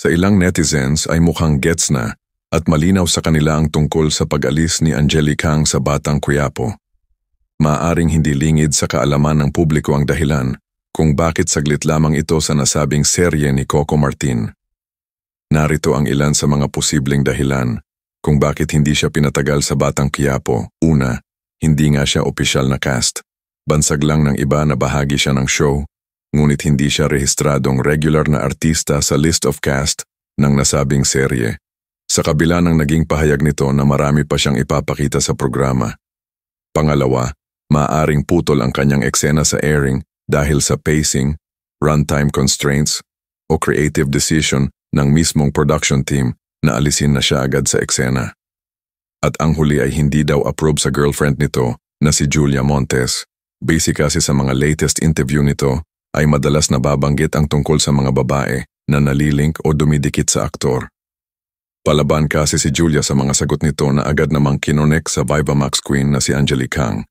Sa ilang netizens ay mukhang gets na at malinaw sa kanila ang tungkol sa pag-alis ni Angelica Kang sa Batang Quiapo. Maaring hindi lingid sa kaalaman ng publiko ang dahilan kung bakit saglit lamang ito sa nasabing serye ni Coco Martin. Narito ang ilan sa mga posibleng dahilan kung bakit hindi siya pinatagal sa Batang Quiapo. Una, hindi nga siya opisyal na cast. Bansag lang ng iba na bahagi siya ng show, ngunit hindi siya rehistradong regular na artista sa list of cast ng nasabing serye. Sa kabila ng naging pahayag nito na marami pa siyang ipapakita sa programa. Pangalawa, maaaring putol ang kanyang eksena sa airing dahil sa pacing, runtime constraints, o creative decision ng mismong production team na alisin na siya agad sa eksena. At ang huli ay hindi daw approve sa girlfriend nito na si Julia Montes. Basic kasi sa mga latest interview nito ay madalas nababanggit ang tungkol sa mga babae na nalilink o dumidikit sa aktor. Palaban kasi si Julia sa mga sagot nito na agad namang kinonek sa Viva Max Queen na si Angelica Kang.